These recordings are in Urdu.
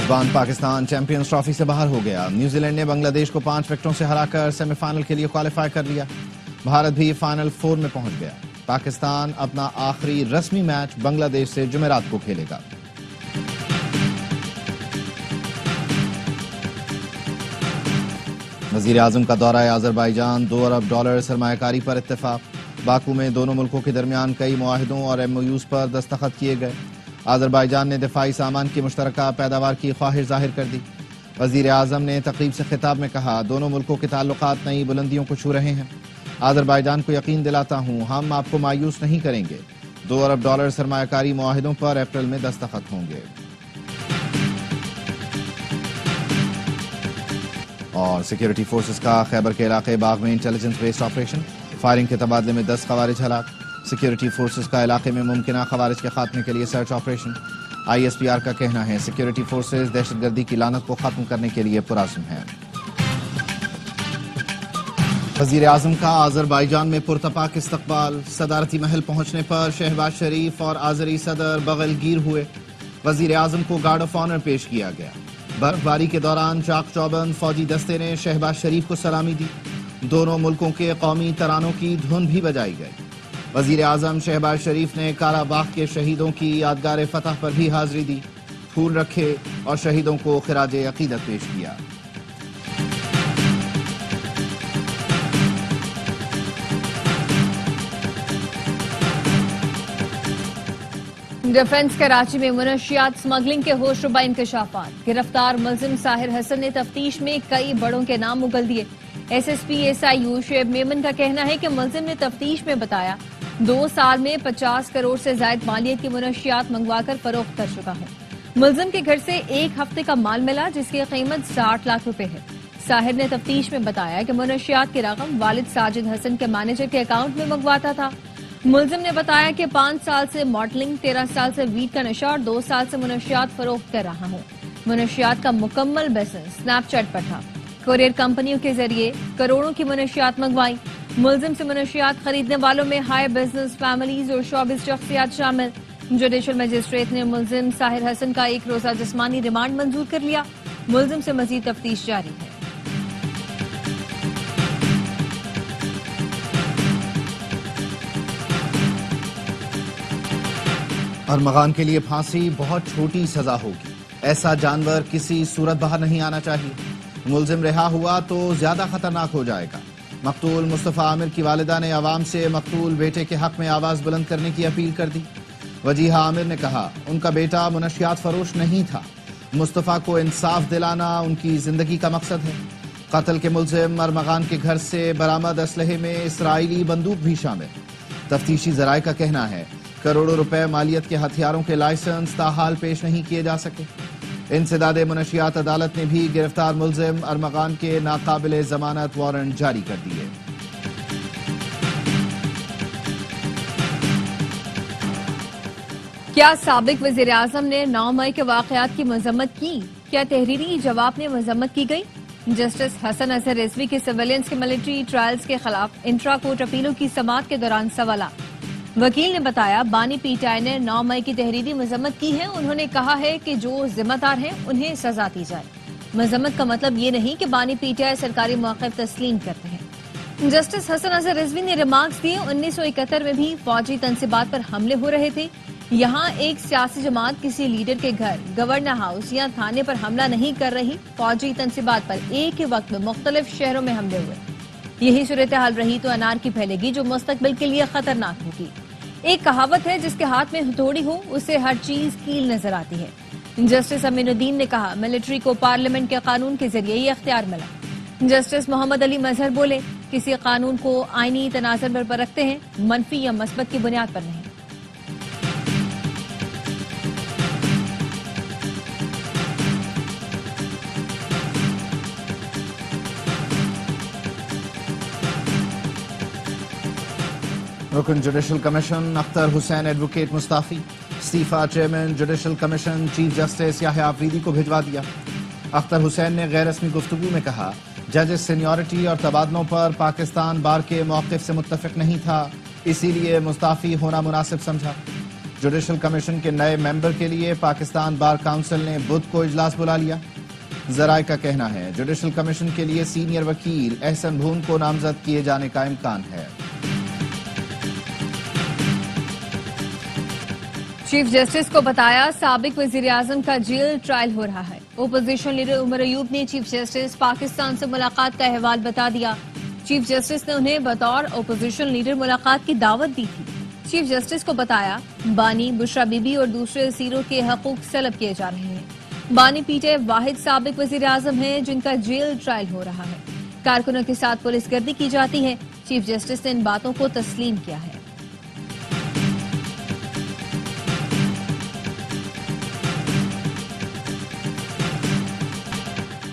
میزبان پاکستان چیمپئنز ٹرافی سے باہر ہو گیا. نیوزی لینڈ نے بنگلہ دیش کو 5 وکٹوں سے ہرا کر سیمی فائنل کے لیے کوالیفائی کر لیا. بھارت بھی فائنل 4 میں پہنچ گیا. پاکستان اپنا آخری رسمی میچ بنگلہ دیش سے جمعرات کو کھیلے گا. وزیر اعظم کا دورہ آذربائیجان. $2 ارب سرمایہ کاری پر اتفاق. باکو میں دونوں ملکوں کے درمیان کئی معاہدوں اور MOUs پر دستخط کیے گئے. آذربائیجان نے دفاعی سامان کی مشترکہ پیداوار کی خواہش ظاہر کر دی. وزیر اعظم نے تقریب سے خطاب میں کہا دونوں ملکوں کے تعلقات نئی بلندیوں کو چھو رہے ہیں. آذربائیجان کو یقین دلاتا ہوں ہم آپ کو مایوس نہیں کریں گے. $2 ارب سرمایہ کاری معاہدوں پر اپریل میں دستخط ہوں گے. اور سیکیورٹی فورسز کا خیبر کے علاقے باغ میں انٹیلیجنس بیسڈ آپریشن. فائرنگ کے تبادلے میں 10 خوارج ہلاک. سیکیورٹی فورسز کا علاقے میں ممکنہ خوارج کے خاتمے کے لیے سرچ آپریشن. ISPR کا کہنا ہے سیکیورٹی فورسز دہشت گردی کی لعنت کو ختم کرنے کے لیے پرعزم ہیں. وزیر اعظم کا آذربائیجان میں پرتپاک استقبال. صدارتی محل پہنچنے پر شہباز شریف اور آذری صدر بغل گیر ہوئے. وزیر اعظم کو گارڈ آف آنر پیش کیا گیا. برف باری کے دوران چاق چوبند فوجی دستے نے شہباز شریف کو سلامی دی. دونوں ملکوں کے قومی ترانوں کی دھن بھی بجائی گئی. وزیر اعظم شہباز شریف نے کارا باغ کے شہیدوں کی یادگار فتح پر بھی حاضری دی. پھول رکھے اور شہیدوں کو خراج عقیدت پیش کیا. ڈیفنس کراچی میں منشیات سمگلنگ کے ہوش ربا انکشافات. گرفتار ملزم ساحر حسن نے تفتیش میں کئی بڑوں کے نام اگل دیے. SSP SIU شعیب میمن کا کہنا ہے کہ ملزم نے تفتیش میں بتایا 2 سال میں 50 کروڑ سے زائد مالیت کی منشیات منگوا کر فروخت کر چکا ہوں. ملزم کے گھر سے 1 ہفتے کا مال ملا جس کی قیمت 60 لاکھ روپے ہے. ساحر نے تفتیش میں بتایا کہ منشیات کی رقم والد ساجد حسن کے مینیجر کے اکاؤنٹ میں منگواتا تھا. ملزم نے بتایا کہ 5 سال سے ماڈلنگ، 13 سال سے ویٹ کا نشہ اور 2 سال سے منشیات فروخت کر رہا ہوں. منشیات کا مکمل بزنس سنیپ چیٹ پر تھا. کوریئر کمپنیوں کے ذریعے کروڑوں کی منشیات منگوائی. ملزم سے منشیات خریدنے والوں میں ہائی بزنس فیملیز اور شعبز شخصیات شامل. جوڈیشل مجسٹریٹ نے ملزم ساحر حسن کا 1 روزہ جسمانی ریمانڈ منظور کر لیا. ملزم سے مزید تفتیش جاری ہے. ارمغان کے لیے پھانسی بہت چھوٹی سزا ہوگی. ایسا جانور کسی صورت باہر نہیں آنا چاہیے. ملزم رہا ہوا تو زیادہ خطرناک ہو جائے گا. مقتول مصطفیٰ عامر کی والدہ نے عوام سے مقتول بیٹے کے حق میں آواز بلند کرنے کی اپیل کر دی. وجیہہ عامر نے کہا ان کا بیٹا منشیات فروش نہیں تھا. مصطفیٰ کو انصاف دلانا ان کی زندگی کا مقصد ہے. قتل کے ملزم ارمغان کے گھر سے برآمد اسلحے میں اسرائیلی بندوق بھی شامل. تفتیشی ذرائع کا کہنا ہے کروڑوں روپے مالیت کے ہتھیاروں کے لائسنس تاحال پیش نہیں کیے جا سکے. انسداد منشیات عدالت نے بھی گرفتار ملزم ارمغان کے ناقابل ضمانت وارنٹ جاری کر دیے. کیا سابق وزیر اعظم نے 9 مئی کے واقعات کی مذمت کی؟ کیا تحریری جواب میں مذمت کی گئی؟ جسٹس حسن اظہر رضوی کے سویلینس کے ملٹری ٹرائلز کے خلاف انٹرا کورٹ اپیلوں کی سماعت کے دوران سوالات. وکیل نے بتایا بانی PTI نے 9 مئی کی تحریری مذمت کی ہے. انہوں نے کہا ہے کہ جو ذمہ دار ہیں انہیں سزا دی جائے. مذمت کا مطلب یہ نہیں کہ بانی PTI سرکاری موقف تسلیم کرتے ہیں. جسٹس حسن اظہر رضوی نے ریمارکس دیے 1971 میں بھی فوجی تنصیبات پر حملے ہو رہے تھے. یہاں ایک سیاسی جماعت کسی لیڈر کے گھر، گورنر ہاؤس یا تھانے پر حملہ نہیں کر رہی. فوجی تنصیبات پر ایک ہی وقت میں مختلف شہروں میں حملے ہوئے. یہی صورتحال رہی تو انارکی پھیلے گی جو مستقبل کے لیے خطرناک ہوگی. ایک کہاوت ہے جس کے ہاتھ میں ہتھوڑی ہو اسے ہر چیز کیل نظر آتی ہے. جسٹس امین الدین نے کہا ملٹری کو پارلیمنٹ کے قانون کے ذریعے یہ اختیار ملا. جسٹس محمد علی مظہر بولے کسی قانون کو آئینی تناظر پر پرکھتے ہیں، منفی یا مثبت کی بنیاد پر نہیں. رکن judicial commission Akhtar Hussain advocate مستعفی. استعفیٰ chairman judicial commission chief justice Yahya Afridi کو بھجوا دیا. اختر حسین نے غیر رسمی گفتگو میں کہا ججز سینیورٹی اور تبادلوں پر پاکستان بار کے موقف سے متفق نہیں تھا، اسی لیے مستعفی ہونا مناسب سمجھا. جوڈیشل کمیشن کے نئے ممبر کے لیے پاکستان بار کونسل نے بدھ کو اجلاس بلا لیا۔ ذرائع کا کہنا ہے جوڈیشل کمیشن کے لیے سینئر وکیل احسن بھون کو نامزد کیے جانے کا امکان ہے۔ چیف جسٹس کو بتایا سابق وزیر اعظم کا جیل ٹرائل ہو رہا ہے۔ اپوزیشن لیڈر عمر ایوب نے چیف جسٹس پاکستان سے ملاقات کا احوال بتا دیا۔ چیف جسٹس نے انہیں بطور اپوزیشن لیڈر ملاقات کی دعوت دی تھی۔ چیف جسٹس کو بتایا بانی، بشرا بی بی اور دوسرے اسیروں کے حقوق سلب کیے جا رہے ہیں۔ بانی پی ٹی آئی واحد سابق وزیر اعظم ہیں جن کا جیل ٹرائل ہو رہا ہے۔ کارکنوں کے ساتھ پولیس گردی کی جاتی ہے۔ چیف جسٹس نے ان باتوں کو تسلیم کیا ہے۔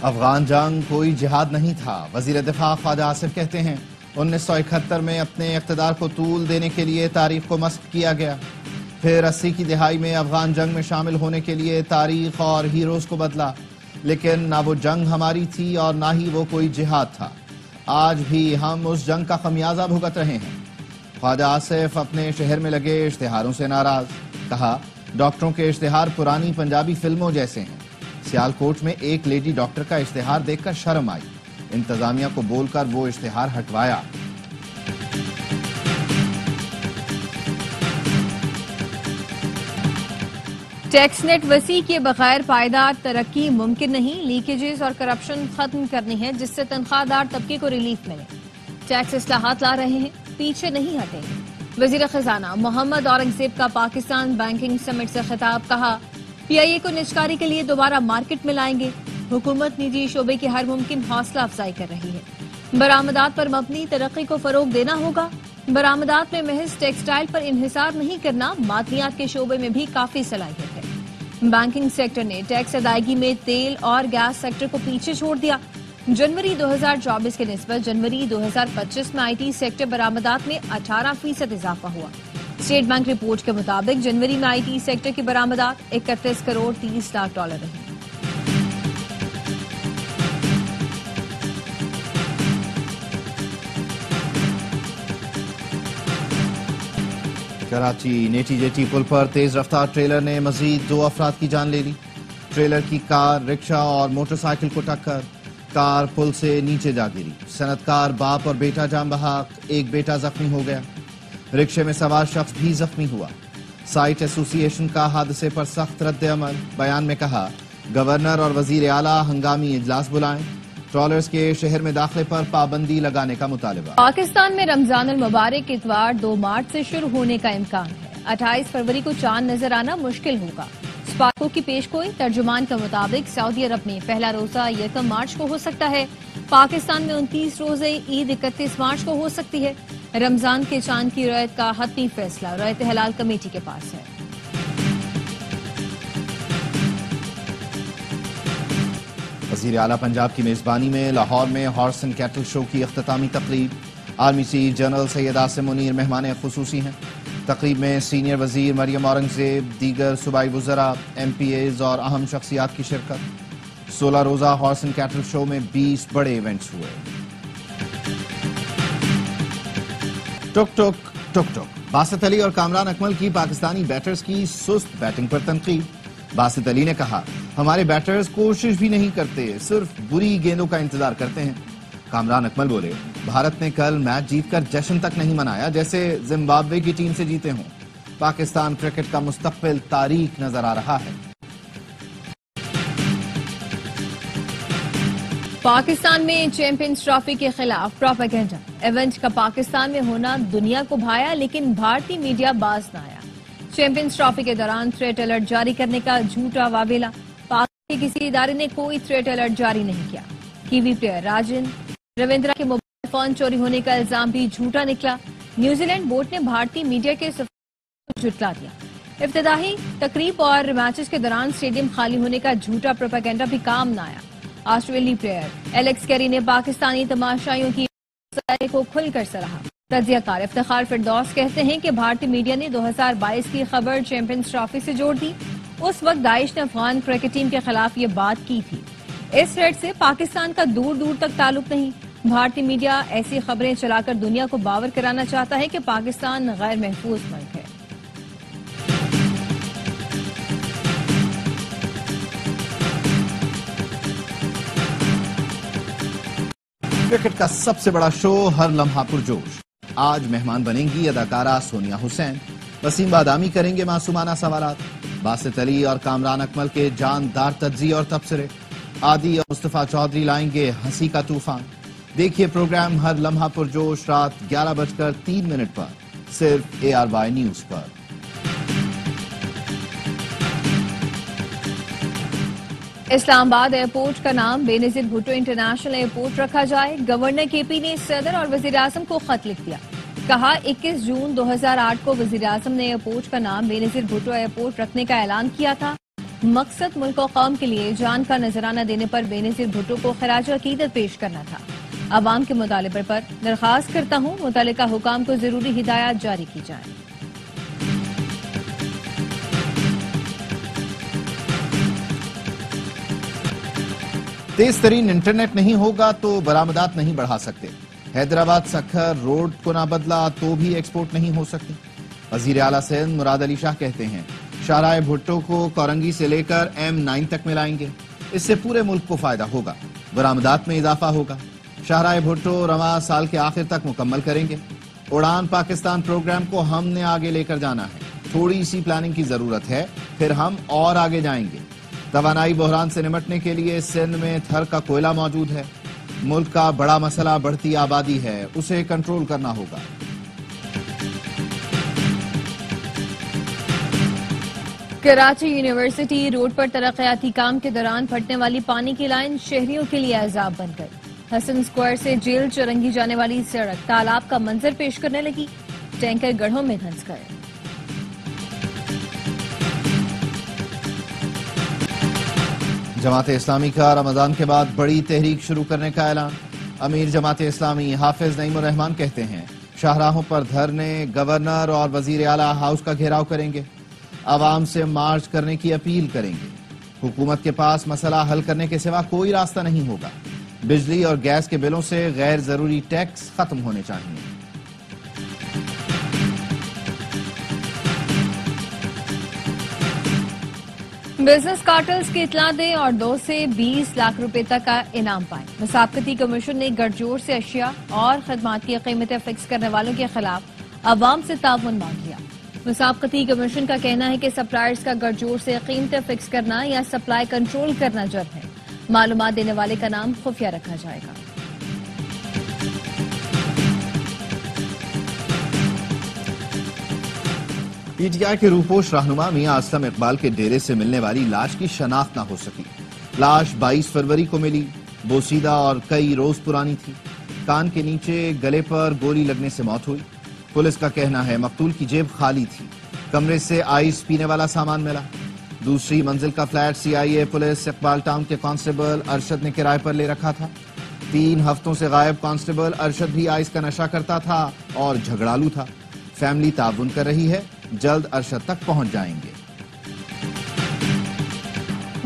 افغان جنگ کوئی جہاد نہیں تھا، وزیر دفاع خواجہ آصف کہتے ہیں 1971 میں اپنے اقتدار کو طول دینے کے لیے تاریخ کو مسخ کیا گیا، پھر 80 کی دہائی میں افغان جنگ میں شامل ہونے کے لیے تاریخ اور ہیروز کو بدلا، لیکن نہ وہ جنگ ہماری تھی اور نہ ہی وہ کوئی جہاد تھا۔ آج بھی ہم اس جنگ کا خمیازہ بھگت رہے ہیں۔ خواجہ آصف اپنے شہر میں لگے اشتہاروں سے ناراض، کہا ڈاکٹروں کے اشتہار پرانی پنجابی فلموں جیسے ہیں۔ سیالکوٹ میں ایک لیڈی ڈاکٹر کا اشتہار دیکھ کر شرم آئی، انتظامیہ کو بول کر وہ اشتہار ہٹوایا۔ ٹیکس نیٹ وسیع کے بغیر پائیدار ترقی ممکن نہیں، لیکیجز اور کرپشن ختم کرنی ہے جس سے تنخواہ دار طبقے کو ریلیف ملے۔ ٹیکس اصلاحات لا رہے ہیں، پیچھے نہیں ہٹیں گے۔ وزیر خزانہ محمد اورنگزیب کا پاکستان بینکنگ سمٹ سے خطاب، کہا پی آئی اے کو نجکاری کے لیے دوبارہ مارکیٹ میں لائیں گے۔ حکومت نجی شعبے کی ہر ممکن حوصلہ افزائی کر رہی ہے۔ برآمدات پر مبنی ترقی کو فروغ دینا ہوگا۔ برآمدات میں محض ٹیکسٹائل پر انحصار نہیں کرنا، معدنیات کے شعبے میں بھی کافی صلاحیت ہے۔ بینکنگ سیکٹر نے ٹیکس ادائیگی میں تیل اور گیس سیکٹر کو پیچھے چھوڑ دیا۔ جنوری 2024 کے نسبت جنوری 2025 میں آئی ٹی سیکٹر برآمدات میں 18% اضافہ ہوا۔ اسٹیٹ بینک رپورٹ کے مطابق جنوری میں آئی ٹی سیکٹر کی برآمدات 31 کروڑ 30 لاکھ ڈالر رہی۔ کراچی نیٹی جیٹی پل پر تیز رفتار ٹریلر نے مزید 2 افراد کی جان لے لی۔ ٹریلر کی کار، رکشہ اور موٹر سائیکل کو ٹکر، کار پل سے نیچے جا گری۔ صنعتکار باپ اور بیٹا جان بحق، ایک بیٹا زخمی ہو گیا۔ رکشے میں سوار شخص بھی زخمی ہوا۔ سائٹ ایسوسی ایشن کا حادثے پر سخت رد عمل، بیان میں کہا گورنر اور وزیر اعلیٰ ہنگامی اجلاس بلائیں۔ ٹرالرز کے شہر میں داخلے پر پابندی لگانے کا مطالبہ۔ پاکستان میں رمضان المبارک اتوار 2 مارچ سے شروع ہونے کا امکان ہے۔ 28 فروری کو چاند نظر آنا مشکل ہوگا۔ سپارکو کی پیش گوئی، ترجمان کے مطابق سعودی عرب میں پہلا روزہ 1 مارچ کو ہو سکتا ہے۔ پاکستان میں 29 روزے عید 31 مارچ کو ہو سکتی ہے۔ رمضان کے چاند کی رؤیت کا حتمی فیصلہ رؤیت ہلال کمیٹی کے پاس ہے۔ وزیر اعلیٰ پنجاب کی میزبانی میں لاہور میں ہارس اینڈ کیٹل شو کی اختتامی تقریب۔ Army chief general Syed Asim Munir مہمان خصوصی ہیں۔ تقریب میں سینئر وزیر مریم اورنگزیب، دیگر صوبائی وزراء، ایم پی ایز اور اہم شخصیات کی شرکت۔ 16 روزہ ہارس اینڈ کیٹل شو میں 20 بڑے ایونٹس ہوئے۔ ٹک ٹک ٹک ٹک، باسط علی اور کامران اکمل کی پاکستانی بیٹرز کی سست بیٹنگ پر تنقید۔ باسط علی نے کہا ہمارے بیٹرز کوشش بھی نہیں کرتے، صرف بری گیندوں کا انتظار کرتے ہیں۔ کامران اکمل بولے بھارت نے کل میچ جیت کر جشن تک نہیں منایا جیسے زمبابوے کی ٹیم سے جیتے ہوں۔ پاکستان کرکٹ کا مستقبل تاریک نظر آ رہا ہے۔ پاکستان میں چیمپئنز ٹرافی کے خلاف پروپیگنڈا، ایونٹ کا پاکستان میں ہونا دنیا کو بھایا لیکن بھارتی میڈیا باز نہ آیا۔ چیمپئنز ٹرافی کے دوران تھریٹ الرٹ جاری کرنے کا جھوٹا واویلا، پاک کے کسی ادارے نے کوئی تھریٹ الرٹ جاری نہیں کیا۔ کیوی پلیئر راجن رویندرا کے موبائل فون چوری ہونے کا الزام بھی جھوٹا نکلا۔ نیوزی لینڈ بورڈ نے بھارتی میڈیا کے کو جھٹلا دیا۔ افتتاحی تقریب اور میچز کے دوران اسٹیڈیم خالی ہونے کا جھوٹا پروپیگنڈا بھی کام نہ آیا۔ آسٹریلی پلیئر ایلیکس کیری نے پاکستانی تماشائیوں کی کو کھل کر سراہا۔ تجزیہ کار افتخار فردوس کہتے ہیں کہ بھارتی میڈیا نے 2022 کی خبر چیمپئنز ٹرافی سے جوڑ دی۔ اس وقت داعش نے افغان کرکٹ ٹیم کے خلاف یہ بات کی تھی۔ اس تھریٹ سے پاکستان کا دور دور تک تعلق نہیں۔ بھارتی میڈیا ایسی خبریں چلا کر دنیا کو باور کرانا چاہتا ہے کہ پاکستان غیر محفوظ ملک ہے۔ کرکٹ کا سب سے بڑا شو ہر لمحہ پرجوش. آج مہمان بنیں گی اداکارہ سونیا حسین. وسیم بادامی کریں گے معصومانہ سوالات. باسط علی اور کامران اکمل کے جاندار تجزیے اور تبصرے. عادی اور مصطفیٰ چودھری لائیں گے ہنسی کا طوفان. دیکھیے پروگرام ہر لمحہ پرجوش رات 11:03 پر صرف ARY نیوز پر. اسلام آباد ایئرپورٹ کا نام بے نظیر بھٹو انٹرنیشنل ایئرپورٹ رکھا جائے. گورنر KP نے صدر اور وزیر اعظم کو خط لکھ دیا. کہا 21 جون 2008 کو وزیر اعظم نے ایئرپورٹ کا نام بے نظیر بھٹو ایئرپورٹ رکھنے کا اعلان کیا تھا. مقصد ملک و قوم کے لیے جان کا نذرانہ دینے پر بے نظیر بھٹو کو خراج عقیدت پیش کرنا تھا. عوام کے مطالبے پر درخواست کرتا ہوں متعلقہ حکام کو ضروری ہدایات جاری کی جائیں. تیز ترین انٹرنیٹ نہیں ہوگا تو برآمدات نہیں بڑھا سکتے. حیدرآباد سکھر روڈ کو نہ بدلا تو بھی ایکسپورٹ نہیں ہو سکتی. وزیر اعلیٰ سندھ مراد علی شاہ کہتے ہیں شاہراہ بھٹو کو کورنگی سے لے کر M9 تک ملائیں گے. اس سے پورے ملک کو فائدہ ہوگا. برآمدات میں اضافہ ہوگا. شاہراہ بھٹو رواں سال کے آخر تک مکمل کریں گے. اڑان پاکستان پروگرام کو ہم نے آگے لے کر جانا ہے. تھوڑی سی پلاننگ کی ضرورت ہے پھر ہم اور آگے جائیں گے. توانائی بحران سے نمٹنے کے لیے سندھ میں تھر کا کوئلہ موجود ہے. ملک کا بڑا مسئلہ بڑھتی آبادی ہے, اسے کنٹرول کرنا ہوگا. کراچی یونیورسٹی روڈ پر ترقیاتی کام کے دوران پھٹنے والی پانی کی لائن شہریوں کے لیے عذاب بن گئی. حسن اسکوائر سے جیل چرنگی جانے والی سڑک تالاب کا منظر پیش کرنے لگی. ٹینکر گڑھوں میں دھنس گئے. جماعت اسلامی کا رمضان کے بعد بڑی تحریک شروع کرنے کا اعلان. امیر جماعت اسلامی حافظ نعیم الرحمان کہتے ہیں شاہراہوں پر دھرنے, گورنر اور وزیر اعلیٰ ہاؤس کا گھیراؤ کریں گے. عوام سے مارچ کرنے کی اپیل کریں گے. حکومت کے پاس مسئلہ حل کرنے کے سوا کوئی راستہ نہیں ہوگا. بجلی اور گیس کے بلوں سے غیر ضروری ٹیکس ختم ہونے چاہیے. بزنس کارٹلز کی اطلاع دیں اور 2 سے 20 لاکھ روپے تک کا انعام پائیں. مسابقتی کمیشن نے گٹھ جوڑ سے اشیاء اور خدمات کی قیمتیں فکس کرنے والوں کے خلاف عوام سے تعاون مانگ لیا. مسابقتی کمیشن کا کہنا ہے کہ سپلائرز کا گٹھ جوڑ سے قیمتیں فکس کرنا یا سپلائی کنٹرول کرنا جرم ہے. معلومات دینے والے کا نام خفیہ رکھا جائے گا. PTI کے روپوش رہنما میاں اسلم اقبال کے ڈیرے سے ملنے والی لاش کی شناخت نہ ہو سکی. لاش 22 فروری کو ملی. بوسیدہ اور کئی روز پرانی تھی. کان کے نیچے گلے پر گولی لگنے سے موت ہوئی. پولیس کا کہنا ہے مقتول کی جیب خالی تھی. کمرے سے آئس پینے والا سامان ملا. دوسری منزل کا flat CIA police Iqbal town کے کانسٹیبل ارشد نے کرائے پر لے رکھا تھا. 3 ہفتوں سے غائب کانسٹیبل ارشد بھی آئس کا نشہ کرتا تھا اور جھگڑالو تھا. فیملی تعاون کر رہی ہے, جلد ارشد تک پہنچ جائیں گے.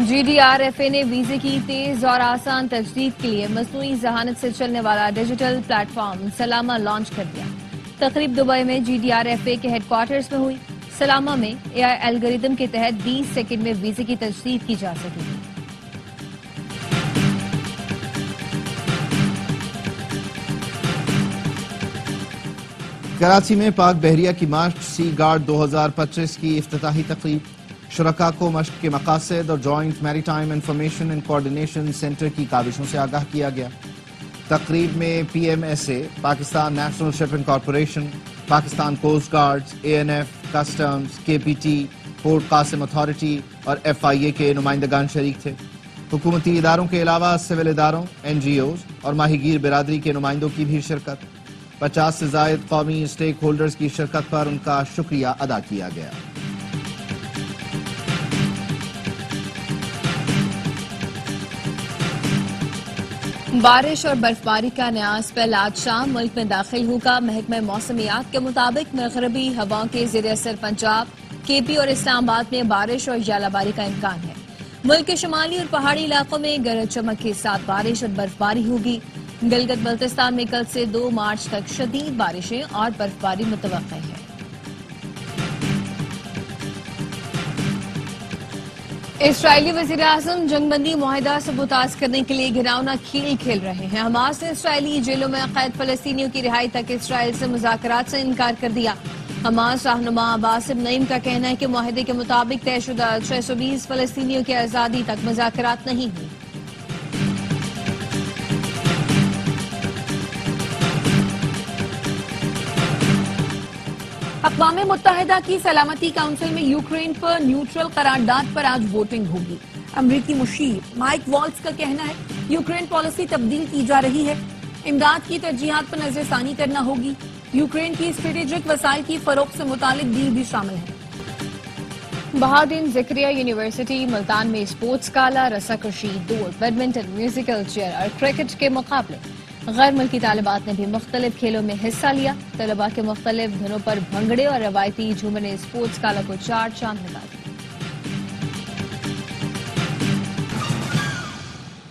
GDRFA نے ویزے کی تیز اور آسان تجدید کے لیے مصنوعی ذہانت سے چلنے والا ڈیجیٹل پلیٹ فارم سلامہ لانچ کر دیا. تقریب دبئی میں GDRFA کے ہیڈ کوارٹرز میں ہوئی. سلامہ میں AI الگوریدم کے تحت 20 سیکنڈ میں ویزے کی تجدید کی جا سکے گی. کراچی میں پاک بحریہ کی مارچ سی گارڈ 2025 کی افتتاحی تقریب. شرکاء کو مشق کے مقاصد اور جوائنٹ میری time information and coordination centre کی کاوشوں سے آگاہ کیا گیا. تقریب میں PMSA, Pakistan national shipping corporation, Pakistan coast guards, ANF, customs, KPT, port Qasim authority اور FIA کے نمائندگان شریک تھے. حکومتی اداروں کے علاوہ سول اداروں, NGOز اور ماہی گیر برادری کے نمائندوں کی بھی شرکت. 50 سے زائد قومی اسٹیک ہولڈرز کی شرکت پر ان کا شکریہ ادا کیا گیا. بارش اور برفباری کا نیا اسپیل آج شام ملک میں داخل ہوگا. محکمہ موسمیات کے مطابق مغربی ہواؤں کے زیر اثر پنجاب, KP اور اسلام آباد میں بارش اور ژالہ باری کا امکان ہے. ملک کے شمالی اور پہاڑی علاقوں میں گرج چمک کے ساتھ بارش اور برفباری ہوگی. گلگت بلتستان میں کل سے 2 مارچ تک شدید بارشیں اور برفباری متوقع ہے. اسرائیلی وزیر اعظم جنگ بندی معاہدہ سے متاثر کرنے کے لیے گھناؤنا کھیل کھیل رہے ہیں. حماس نے اسرائیلی جیلوں میں قید فلسطینیوں کی رہائی تک اسرائیل سے مذاکرات سے انکار کر دیا. حماس رہنما باسم نعیم کا کہنا ہے کہ معاہدے کے مطابق طے شدہ 620 فلسطینیوں کی آزادی تک مذاکرات نہیں ہوئی. اقوام متحدہ کی سلامتی کونسل میں یوکرین پر نیوٹرل قرارداد پر آج ووٹنگ ہوگی. امریکی مشیر مائک والٹز کا کہنا ہے یوکرین پالیسی تبدیل کی جا رہی ہے. امداد کی ترجیحات پر نظر ثانی کرنا ہوگی. یوکرین کی اسٹریٹجک وسائل کی فروخت سے متعلق ڈیل بھی شامل ہے. بہاؤالدین زکریا یونیورسٹی ملتان میں اسپورٹس گالا، رسا کشی، دوڑ، بیڈمنٹن، میوزیکل چیئر اور کرکٹ کے مقابلے. غیر ملکی طالبات نے بھی مختلف کھیلوں میں حصہ لیا. طلباء کے مختلف دھنوں پر بھنگڑے اور روایتی جھومر نے اسپورٹس گالا کو چار چاند لگا دیا.